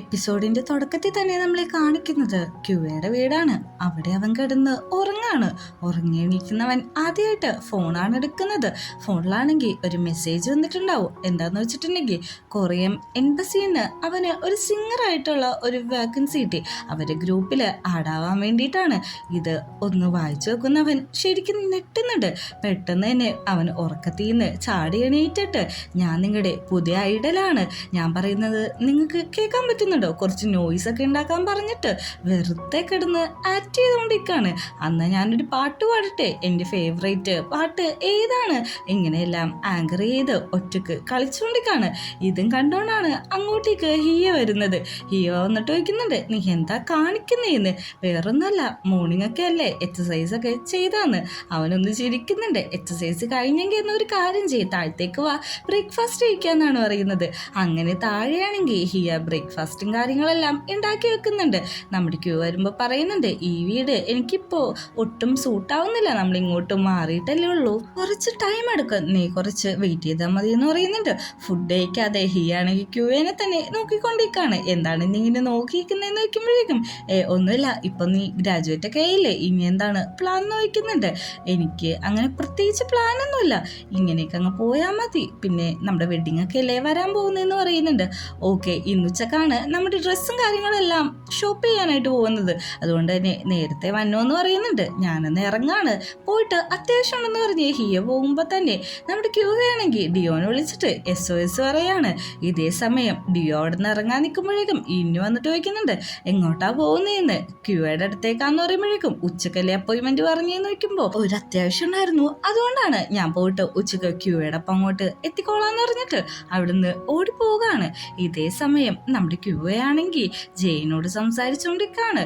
എപ്പിസോഡിന്റെ തുടക്കത്തിൽ തന്നെ നമ്മളെ കാണിക്കുന്നത് ക്യുവയുടെ വീടാണ്. അവിടെ അവൻ കിടന്ന് ഉറങ്ങാണ്. ഉറങ്ങി എണീക്കുന്നവൻ ആദ്യമായിട്ട് ഫോണാണ് എടുക്കുന്നത്. ഫോണിലാണെങ്കിൽ ഒരു മെസ്സേജ് വന്നിട്ടുണ്ടാവും. എന്താന്ന് വെച്ചിട്ടുണ്ടെങ്കിൽ കൊറിയൻ എംബസിന്ന് അവന് ഒരു സിംഗറായിട്ടുള്ള ഒരു വേക്കൻസി കിട്ടി. അവരുടെ ഗ്രൂപ്പിൽ ആഡാവാൻ വേണ്ടിയിട്ടാണ്. ഇത് ഒന്ന് വായിച്ചു വെക്കുന്നവൻ ശരിക്കും നെട്ടുന്നുണ്ട്. പെട്ടെന്ന് തന്നെ അവൻ ഉറക്കത്തിൽ നിന്ന് ചാടി എണീറ്റിട്ട്, ഞാൻ നിങ്ങളുടെ പുതിയ ഐഡലാണ്, ഞാൻ പറയുന്നത് നിങ്ങൾക്ക് കേൾക്കാൻ പറ്റുന്നുണ്ടോ, കുറച്ച് നോയ്സ് ഒക്കെ ഉണ്ടാക്കാൻ പറഞ്ഞിട്ട് വെറുതെ കിടന്ന് ആക്ട് ചെയ്തുകൊണ്ടിരിക്കുകയാണ്. അന്ന് ഞാനൊരു പാട്ട് പാടട്ടെ, എൻ്റെ ഫേവറേറ്റ് പാട്ട് ഏതാണ്, ഇങ്ങനെയെല്ലാം ആങ്കർ ചെയ്ത് ഒറ്റക്ക് കളിച്ചുകൊണ്ടിരിക്കുകയാണ്. ഇതും കണ്ടോണ്ടാണ് അങ്ങോട്ടേക്ക് ഹിയ വരുന്നത്. ഹിയ വന്നിട്ട് ചോദിക്കുന്നുണ്ട്, നീ എന്താ കാണിക്കുന്നേന്ന്. വേറൊന്നല്ല, മോർണിംഗ് ഒക്കെ അല്ലേ എക്സസൈസ് ഒക്കെ ചെയ്താന്ന്. അവനൊന്ന് ചിരിക്കുന്നുണ്ട്. എക്സസൈസ് കഴിഞ്ഞെങ്കിൽ എന്നൊരു കാര്യം ചെയ്യും, താഴത്തേക്ക് വാ, ബ്രേക്ക്ഫാസ്റ്റ് കഴിക്കാന്നാണ് പറയുന്നത്. അങ്ങനെ താഴെയാണെങ്കിൽ ഹിയ ബ്രേക്ക്ഫാസ്റ്റും കാര്യങ്ങളെല്ലാം ഉണ്ടാക്കി വെക്കുന്നുണ്ട്. നമ്മുടെ ക്യൂ വരുമ്പോൾ പറയുന്നുണ്ട്, ഈ വീട് എനിക്കിപ്പോൾ ഒട്ടും സൂട്ടാവുന്നില്ല, നമ്മൾ ഇങ്ങോട്ട് മാറിയിട്ടല്ലേ ഉള്ളൂ, കുറച്ച് ടൈം എടുക്കും, നീ കുറച്ച് വെയിറ്റ് ചെയ്താൽ മതി എന്ന് പറയുന്നുണ്ട്. ഫുഡ് കഴിക്കാതെ ഹിയ ആണെങ്കിൽ ക്യൂവിനെ തന്നെ നോക്കിക്കൊണ്ടിരിക്കുകയാണ്. എന്താണ് നീ ഇങ്ങനെ നോക്കിയിരിക്കുന്നതെന്ന് വയ്ക്കുമ്പോഴേക്കും ഒന്നുമില്ല, ഇപ്പം നീ ഗ്രാജുവേറ്റ് ഒക്കെ ആയില്ലേ, ഇനി എന്താണ് പ്ലാൻ എന്ന് വയ്ക്കുന്നുണ്ട്. എനിക്ക് അങ്ങനെ പ്രത്യേകിച്ച് പ്ലാനൊന്നുമില്ല, ഇങ്ങനെയൊക്കെ അങ്ങ് പോയാൽ മതി, പിന്നെ നമ്മുടെ വെഡിങ് ഒക്കെ അല്ലേ വരാൻ പോകുന്നതെന്ന് പറയുന്നുണ്ട്. ഓക്കെ, ഇന്നുച്ചക്കാണ് നമ്മുടെ ഡ്രസ്സും കാര്യങ്ങളെല്ലാം ഷോപ്പ് ചെയ്യാനായിട്ട് പോകുന്നത്, അതുകൊണ്ട് തന്നെ നേരത്തെ വന്നോ എന്ന് പറയുന്നുണ്ട്. ഞാനൊന്ന് ഇറങ്ങാണ്, പോയിട്ട് അത്യാവശ്യം ഉണ്ടെന്ന് പറഞ്ഞ് ഹിയ പോകുമ്പോൾ തന്നെ നമ്മുടെ ക്യൂവയാണെങ്കിൽ ഡിയോനെ വിളിച്ചിട്ട് SOS പറയാണ്. ഇതേ സമയം ഡിയോ അവിടെ നിന്ന് ഇറങ്ങാൻ നിൽക്കുമ്പോഴേക്കും ഇന്നു വന്നിട്ട് ചോദിക്കുന്നുണ്ട്, എങ്ങോട്ടാ പോകുന്നതെന്ന്. ക്യൂയുടെ അടുത്തേക്കാന്ന് പറയുമ്പോഴേക്കും ഉച്ചക്കല്ലേ അപ്പോയിൻമെന്റ് പറഞ്ഞെന്ന് വയ്ക്കുമ്പോൾ ഒരു അത്യാവശ്യം ഉണ്ടായിരുന്നു, അതുകൊണ്ടാണ് ഞാൻ പോയിട്ട് ഉച്ചക്ക് ക്യൂയുടെ ഒപ്പം അങ്ങോട്ട് എത്തിക്കോളാന്ന് പറഞ്ഞിട്ട് അവിടുന്ന് ഓടിപ്പോവുകയാണ്. ഇതേ സമയം നമ്മുടെ ക്യൂവയാണെങ്കിൽ ജെയിനോട് സംസാരിച്ചുകൊണ്ടിരിക്കുകയാണ്.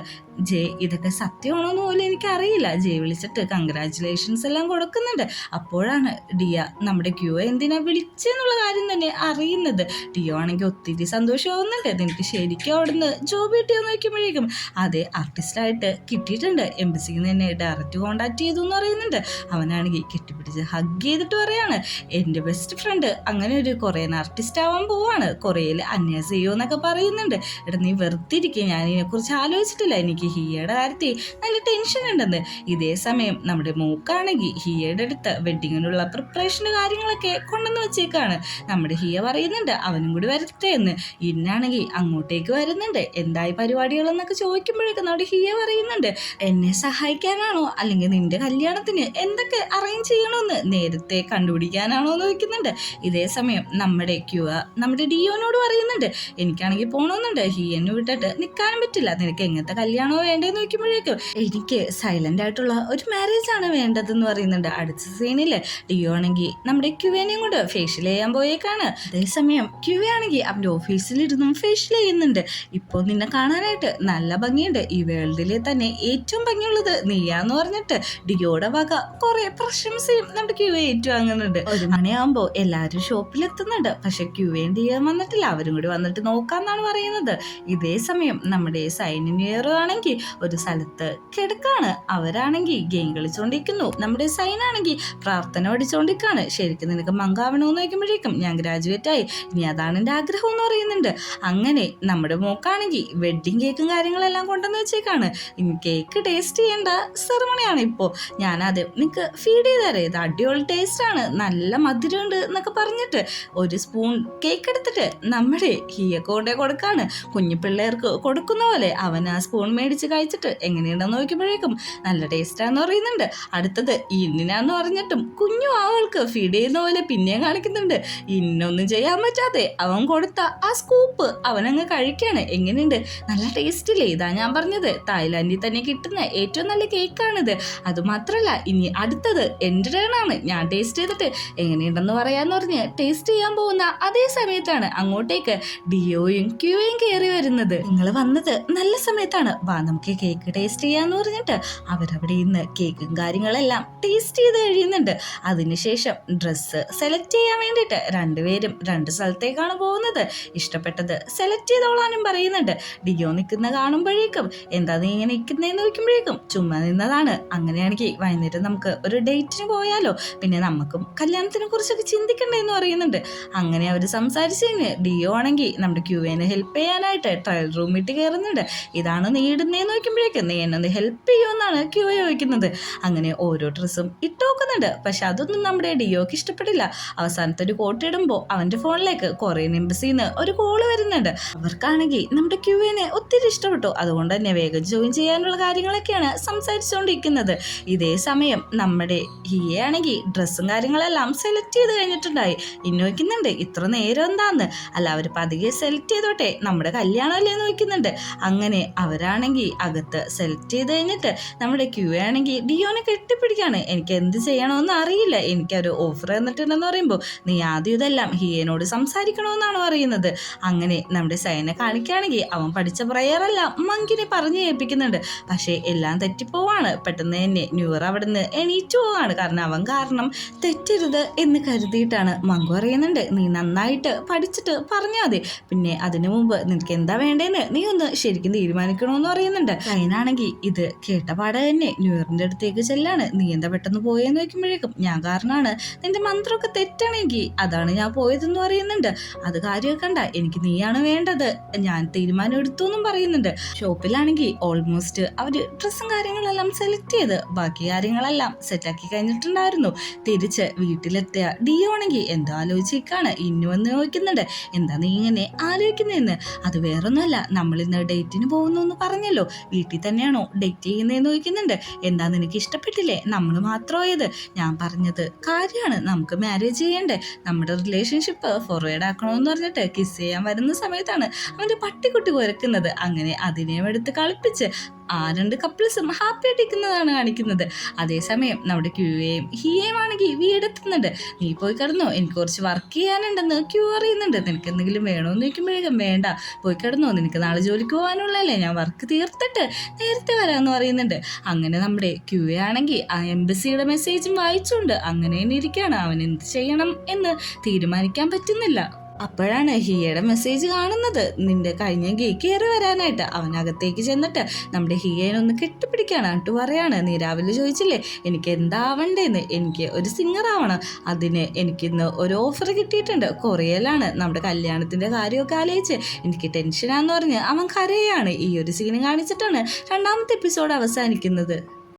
ജയ് ഇതൊക്കെ സത്യമാണോന്ന് പോലും എനിക്കറിയില്ല. ജയ് വിളിച്ചിട്ട് കൺഗ്രാറ്റുലേഷൻസ് എല്ലാം കൊടുക്കുന്നുണ്ട്. അപ്പോഴാണ് ഡിയ നമ്മുടെ ക്യൂ എന്തിനാ വിളിച്ചെന്നുള്ള കാര്യം തന്നെ അറിയുന്നത്. ഡിയോ ആണെങ്കിൽ ഒത്തിരി സന്തോഷമാവുന്നുണ്ട്. നിനക്ക് ശരിക്കും അവിടുന്ന് ജോബ് കിട്ടിയെന്ന് വയ്ക്കുമ്പോഴേക്കും അതെ, ആർട്ടിസ്റ്റായിട്ട് കിട്ടിയിട്ടുണ്ട്, എംബസിയിൽ നിന്ന് തന്നെ ഡയറക്റ്റ് കോണ്ടാക്ട് ചെയ്തു എന്ന് പറയുന്നുണ്ട്. അവനാണെങ്കിൽ കെട്ടിപ്പിടിച്ച് ഹഗ് ചെയ്തിട്ട് പറയാണ്, എൻ്റെ ബെസ്റ്റ് ഫ്രണ്ട് അങ്ങനെ ഒരു കൊറിയൻ ആർട്ടിസ്റ്റ് ആവാൻ പോവാണ്, കൊറിയയിൽ അന്യാസം ചെയ്യുമെന്നൊക്കെ പറയുന്നുണ്ട്. എടാ നീ വെറുതെ ഇരിക്കുക, ഞാൻ ഇതിനെക്കുറിച്ച് ആലോചിച്ചിട്ടില്ല, എനിക്ക് ഹിയയുടെ കാര്യത്തിൽ നല്ല ടെൻഷൻ ഉണ്ടെന്ന്. ഇതേ സമയം നമ്മുടെ മൂക്കാണെങ്കിൽ ഹിയയുടെ അടുത്ത് വെഡിങ്ങിനുള്ള പ്രിപ്പറേഷന് കാര്യങ്ങളൊക്കെ കൊണ്ടുവന്ന് വെച്ചേക്കാണ്. നമ്മുടെ ഹിയ പറയുന്നുണ്ട് അവനും കൂടി വരട്ടെ എന്ന്. ഇന്നാണെങ്കിൽ അങ്ങോട്ടേക്ക് വരുന്നുണ്ട്. എന്തായി പരിപാടികളെന്നൊക്കെ ചോദിക്കുമ്പോഴേക്കും നമ്മുടെ ഹിയ പറയുന്നുണ്ട്, എന്നെ സഹായിക്കാനാണോ അല്ലെങ്കിൽ നിന്റെ കല്യാണത്തിന് എന്തൊക്കെ അറേഞ്ച് ചെയ്യണമെന്ന് നേരത്തെ കണ്ടുപിടിക്കാനാണോ എന്ന് ചോദിക്കുന്നുണ്ട്. ഇതേ സമയം നമ്മുടെ ക്യൂ നമ്മുടെ ഡിയോനോട് പറയുന്നുണ്ട്, എനിക്കാണെങ്കിൽ പോകണമെന്നുണ്ട്, ഹിയനെ വിട്ടിട്ട് നിൽക്കാനും പറ്റില്ല, നിനക്ക് എങ്ങനത്തെ കല്യാണമോ വേണ്ടതെന്ന് നോക്കുമ്പോഴേക്കും എനിക്ക് സൈലന്റ് ആയിട്ടുള്ള ഒരു മാരേജ് ആണ് വേണ്ടതെന്ന് പറയുന്നുണ്ട്. അടുത്ത സീനില് ഡിയോ ആണെങ്കിൽ നമ്മുടെ ക്യുവേനെയും കൊണ്ട് ഫേഷ്യൽ ചെയ്യാൻ പോയേക്കാണ്. അതേസമയം ക്യുവ ആണെങ്കിൽ അവന്റെ ഓഫീസിലിരുന്നും ഫേഷ്യൽ ചെയ്യുന്നുണ്ട്. ഇപ്പോൾ നിന്നെ കാണാനായിട്ട് നല്ല ഭംഗിയുണ്ട്, ഈ വേൾഡിലെ തന്നെ ഏറ്റവും ഭംഗിയുള്ളത് നീയാന്ന് പറഞ്ഞിട്ട് ഡിയോയുടെ വക കുറെ പ്രശംസയും നമ്മുടെ ക്യുവ ഏറ്റുവാങ്ങുന്നുണ്ട്. ഒരു മണിയാകുമ്പോൾ എല്ലാവരും ഷോപ്പിലെത്തുന്നുണ്ട്. പക്ഷെ ക്യുവയും ഡിയോയും വന്നിട്ടില്ല, അവരും കൂടി വന്നിട്ട് നോക്കാന്നാണ് പറയുന്നത്. ഇതേ സമയം നമ്മുടെ സൈനിങ് ഇയർ ആണെങ്കിൽ ഒരു സ്ഥലത്ത് കിടക്കാണ്. അവരാണെങ്കിൽ ഗെയിം കളിച്ചോണ്ടിരിക്കുന്നു. നമ്മുടെ സൈനാണെങ്കിൽ പ്രാർത്ഥന പഠിച്ചോണ്ടിരിക്കാണ്. ശരിക്കും നിനക്ക് മങ്കാവണമെന്ന് വയ്ക്കുമ്പോഴേക്കും ഞാൻ ഗ്രാജുവേറ്റ് ആയി, ഇനി അതാണ് എൻ്റെ ആഗ്രഹം എന്ന് പറയുന്നുണ്ട്. അങ്ങനെ നമ്മുടെ മോക്കാണെങ്കിൽ വെഡ്ഡിങ് കേക്കും കാര്യങ്ങളെല്ലാം കൊണ്ടുവന്ന് വെച്ചേക്കാണ്. ഇനി കേക്ക് ടേസ്റ്റ് ചെയ്യേണ്ട സെറമണിയാണ് ഇപ്പോൾ, ഞാനത് നിനക്ക് ഫീഡ് ചെയ്തേരെ, ഇത് അടിപൊളി ടേസ്റ്റ് ആണ്, നല്ല മധുരമുണ്ട് എന്നൊക്കെ പറഞ്ഞിട്ട് ഒരു സ്പൂൺ കേക്ക് എടുത്തിട്ട് നമ്മുടെ ഹിയക്ക് കൊണ്ടേ കൊടുക്കാണ്. കുഞ്ഞു പിള്ളേർക്ക് കൊടുക്കുന്ന പോലെ അവൻ ആ സ്പൂൺ മേടിച്ച് കഴിച്ചിട്ട് എങ്ങനെയുണ്ടെന്ന് നോക്കിയപ്പോഴേക്കും നല്ല ടേസ്റ്റാന്ന് പറയുന്നുണ്ട്. അടുത്തത് ഇന്നിനാന്ന് പറഞ്ഞിട്ടും കുഞ്ഞു ആവൾക്ക് ഫീഡ് ചെയ്യുന്ന പോലെ പിന്നെയും കാണിക്കുന്നുണ്ട്. ഇന്നൊന്നും ചെയ്യാൻ പറ്റാതെ അവൻ കൊടുത്ത ആ സ്കൂപ്പ് അവനങ്ങ് കഴിക്കാണ്. എങ്ങനെയുണ്ട്, നല്ല ടേസ്റ്റില്ലേ, ഇതാ ഞാൻ പറഞ്ഞത്, തായ്ലാൻഡിൽ തന്നെ കിട്ടുന്ന ഏറ്റവും നല്ല കേക്കാണിത്. അതുമാത്രമല്ല ഇനി അടുത്തത് എൻ്റെ ടേണാണ്, ഞാൻ ടേസ്റ്റ് ചെയ്തിട്ട് എങ്ങനെയുണ്ടെന്ന് പറയാന്ന് പറഞ്ഞ് ടേസ്റ്റ് ചെയ്യാൻ പോകുന്ന അതേ സമയത്താണ് അങ്ങോട്ടേക്ക് ഡിയോയും ക്യൂയും കയറി വരുന്നത്. നിങ്ങൾ വന്നത് നല്ല സമയത്താണ്, വാ നമുക്ക് കേക്ക് ടേസ്റ്റ് ചെയ്യാന്ന് പറഞ്ഞിട്ട് അവരവിടെ ഇന്ന് കേക്കും കാര്യങ്ങളെല്ലാം ടേസ്റ്റ് ചെയ്ത് കഴിയുന്നുണ്ട്. അതിനുശേഷം ഡ്രസ്സ് സെലക്ട് ചെയ്യാൻ വേണ്ടിയിട്ട് രണ്ടുപേരും രണ്ട് സ്ഥലത്തേക്കാണ് പോകുന്നത്. ഇഷ്ടപ്പെട്ടത് സെലക്ട് ചെയ്തോളാനും പറയുന്നുണ്ട്. ഡിയോ നിൽക്കുന്ന കാണുമ്പോഴേക്കും എന്താ നീ ഇങ്ങനെ നിൽക്കുന്നതെന്ന് നോക്കുമ്പോഴേക്കും ചുമ്മാ നിന്നതാണ്. അങ്ങനെയാണെങ്കിൽ വൈകുന്നേരം നമുക്ക് ഒരു ഡേറ്റിന് പോയാലോ, പിന്നെ നമുക്കും കല്യാണത്തിനെ കുറിച്ചൊക്കെ ചിന്തിക്കണ്ടേന്ന് പറയുന്നുണ്ട്. അങ്ങനെ അവർ സംസാരിച്ചു കഴിഞ്ഞ് ഡിയോ ആണെങ്കിൽ നമ്മുടെ ക്യൂവിനെ ഹെൽപ്പ് ചെയ്യാനായിട്ട് ട്രയൽ റൂമിട്ട് കയറുന്നുണ്ട്. ഇതാണ് നീ ഇടുന്നതെന്ന് നോക്കുമ്പോഴേക്കും നീ എന്നെ ഹെൽപ്പ് ചെയ്യുമെന്നാണ് ക്യൂ ചോദിക്കുന്നത്. അങ്ങനെ ഓരോ ഡ്രസ്സും ഇട്ട് നോക്കുന്നുണ്ട്. പക്ഷെ അതൊന്നും നമ്മുടെ ഡിയോക്ക് ഇഷ്ടപ്പെട്ടില്ല. അവസാനത്തെ ഒരു കോട്ട് ഇടുമ്പോൾ അവൻ്റെ ഫോണിലേക്ക് കൊറിയൻ എംബസിന്ന് ഒരു കോള് വരുന്നുണ്ട്. അവർക്കാണെങ്കിൽ നമ്മുടെ ക്യൂവിനെ ഒത്തിരി ഇഷ്ടപ്പെട്ടു. അതുകൊണ്ട് തന്നെ വേഗം ജോയിൻ ചെയ്യാനുള്ള കാര്യങ്ങളൊക്കെയാണ് സംസാരിച്ചുകൊണ്ടിരിക്കുന്നത്. ഇതേ സമയം നമ്മുടെ ഹിയയാണെങ്കിൽ ഡ്രസ്സും കാര്യങ്ങളെല്ലാം സെലക്ട് ചെയ്ത് കഴിഞ്ഞിട്ടുണ്ടായി. ഇന്നോയ്ക്കുന്നുണ്ട് ഇത്ര നേരം എന്താന്ന്. അല്ല അവർ പതിയെ സെലക്ട് ചെയ്തോട്ടെ, നമ്മുടെ കല്യാണമല്ലേ നോക്കുന്നുണ്ട്. അങ്ങനെ അവരാണെങ്കിൽ അകത്ത് സെലക്ട് ചെയ്ത് കഴിഞ്ഞിട്ട് നമ്മുടെ ക്യൂ ആണെങ്കിൽ ഡിയോനെ കെട്ടിപ്പിടിക്കാണ്. എനിക്ക് എന്ത് ചെയ്യണമെന്ന് അറിയില്ല, എനിക്കൊരു ഓഫർ തന്നിട്ടുണ്ടെന്ന് പറയുമ്പോൾ നീ ആദ്യം ഇതെല്ലാം ഹിയനോട് സംസാരിക്കണമെന്നാണ് പറയുന്നത്. അങ്ങനെ നമ്മുടെ സൈനെ കാണിക്കുകയാണെങ്കിൽ അവൻ പഠിച്ച പ്രയറെല്ലാം മങ്കിനെ പറഞ്ഞു കേൾപ്പിക്കുന്നുണ്ട്. പക്ഷേ എല്ലാം തെറ്റിപ്പോവാണ്. പെട്ടെന്ന് തന്നെ ന്യൂർ അവിടെ നിന്ന് എണീറ്റ് പോവാണ്. കാരണം അവൻ കാരണം തെറ്റരുത് എന്ന് കരുതിയിട്ടാണ്. മങ്കു അറിയുന്നുണ്ട് നീ നന്നായിട്ട് പഠിച്ചിട്ട് പറഞ്ഞാൽ മതി, പിന്നെ അതിനു മുമ്പ് നിനക്ക് എന്താ വേണ്ടതെന്ന് നീ ഒന്ന് ശരിക്കും തീരുമാനിക്കണമെന്ന് പറയുന്നുണ്ട്. സൈനാണെങ്കിൽ ഇത് കേട്ടപാടെ തന്നെ ന്യൂറിന്റെ അടുത്തേക്ക് ചെല്ലാണ്. നീ എന്താ പെട്ടെന്ന് പോയെന്ന് വെക്കുമ്പോഴേക്കും ഞാൻ കാരണമാണ്, നിന്റെ മന്ത്രമൊക്കെ തെറ്റാണെങ്കിൽ അതാണ് ഞാൻ പോയതെന്ന് പറയുന്നുണ്ട്. അത് കാര്യമൊക്കെ കണ്ട, എനിക്ക് നീയാണ് വേണ്ടത്, ഞാൻ തീരുമാനം എടുത്തു എന്നും പറയുന്നുണ്ട്. ഷോപ്പിലാണെങ്കിൽ ഓൾമോസ്റ്റ് അവർ ഡ്രസ്സും കാര്യങ്ങളെല്ലാം സെലക്ട് ചെയ്ത് ബാക്കി കാര്യങ്ങളെല്ലാം സെറ്റാക്കി കഴിഞ്ഞിട്ടുണ്ടായിരുന്നു. തിരിച്ച് വീട്ടിലെത്തിയ ഡിയോ ആണെങ്കിൽ എന്തോ ആലോചിക്കാണ്. ഇന്നു വന്ന് ചോദിക്കുന്നുണ്ട് എന്താ നീ ഇങ്ങനെ ആലോചിക്കുന്നതെന്ന്. അത് വേറൊന്നുമല്ല, നമ്മൾ ഇന്ന് ഡേറ്റിന് പോകുന്നു എന്ന് പറഞ്ഞല്ലോ, വീട്ടിൽ തന്നെയാണോ ഡേറ്റ് ചെയ്യുന്നതെന്ന് ചോദിക്കുന്നുണ്ട്. എന്താ നിനക്ക് ഇഷ്ടപ്പെട്ടില്ലേ നമ്മൾ മാത്രമായത്? ഞാൻ പറഞ്ഞത് കാര്യമാണ്, നമുക്ക് മാരേജ് ചെയ്യണ്ടേ, നമ്മുടെ റിലേഷൻഷിപ്പ് ഫോർവേഡ് ആക്കണമെന്ന് പറഞ്ഞിട്ട് കിസ് ചെയ്യാൻ വരുന്ന സമയത്താണ് അവൻ്റെ പട്ടിക്കുട്ടി കുരക്കുന്നത്. അങ്ങനെ അതിനെയും എടുത്ത് കളിപ്പിച്ച് ആ രണ്ട് കപ്പിൾസും ഹാപ്പി ആയിട്ടിരിക്കുന്നതാണ് കാണിക്കുന്നത്. അതേസമയം നമ്മുടെ ക്യൂയെയും ഹിയയും ആണെങ്കിൽ വീടെത്തുന്നുണ്ട്. നീ പോയി കിടന്നോ, എനിക്ക് കുറച്ച് വർക്ക് ചെയ്യാനുണ്ടെന്ന് ക്യൂ അറിയുന്നുണ്ട്. നിനക്ക് എന്തെങ്കിലും വേണമെന്ന് ചോദിക്കുമ്പോഴേക്കും വേണ്ട, പോയി കിടന്നോ, നിനക്ക് നാളെ ജോലിക്ക് പോകാനുള്ളതല്ലേ, ഞാൻ വർക്ക് തീർത്തിട്ട് നേരത്തെ വരാമെന്ന് പറയുന്നുണ്ട്. അങ്ങനെ നമ്മുടെ ക്യൂയെ ആണെങ്കിൽ ആ എംബസിയുടെ മെസ്സേജും വായിച്ചുകൊണ്ട് അങ്ങനെ തന്നെ ഇരിക്കുകയാണ്. അവൻ എന്ത് ചെയ്യണം എന്ന് തീരുമാനിക്കാൻ പറ്റുന്നില്ല. അപ്പോഴാണ് ഹിയയുടെ മെസ്സേജ് കാണുന്നത്. നിന്റെ കഴിഞ്ഞ കയറി വരാനായിട്ട് അവനകത്തേക്ക് ചെന്നിട്ട് നമ്മുടെ ഹിയേനൊന്ന് കെട്ടിപ്പിടിക്കുകയാണ്. എന്നിട്ട് പറയാണ് നീ രാവിലെ ചോദിച്ചില്ലേ എനിക്ക് എന്താവണ്ടേന്ന്, എനിക്ക് ഒരു സിംഗർ ആവണം, അതിന് എനിക്കിന്ന് ഒരു ഓഫർ കിട്ടിയിട്ടുണ്ട്, കൊറിയയിലാണ്, നമ്മുടെ കല്യാണത്തിൻ്റെ കാര്യമൊക്കെ ആലോചിച്ച് എനിക്ക് ടെൻഷനാന്ന് പറഞ്ഞ് അവൻ കരയാണ്. ഈ ഒരു സീന് കാണിച്ചിട്ടാണ് രണ്ടാമത്തെ എപ്പിസോഡ് അവസാനിക്കുന്നത്.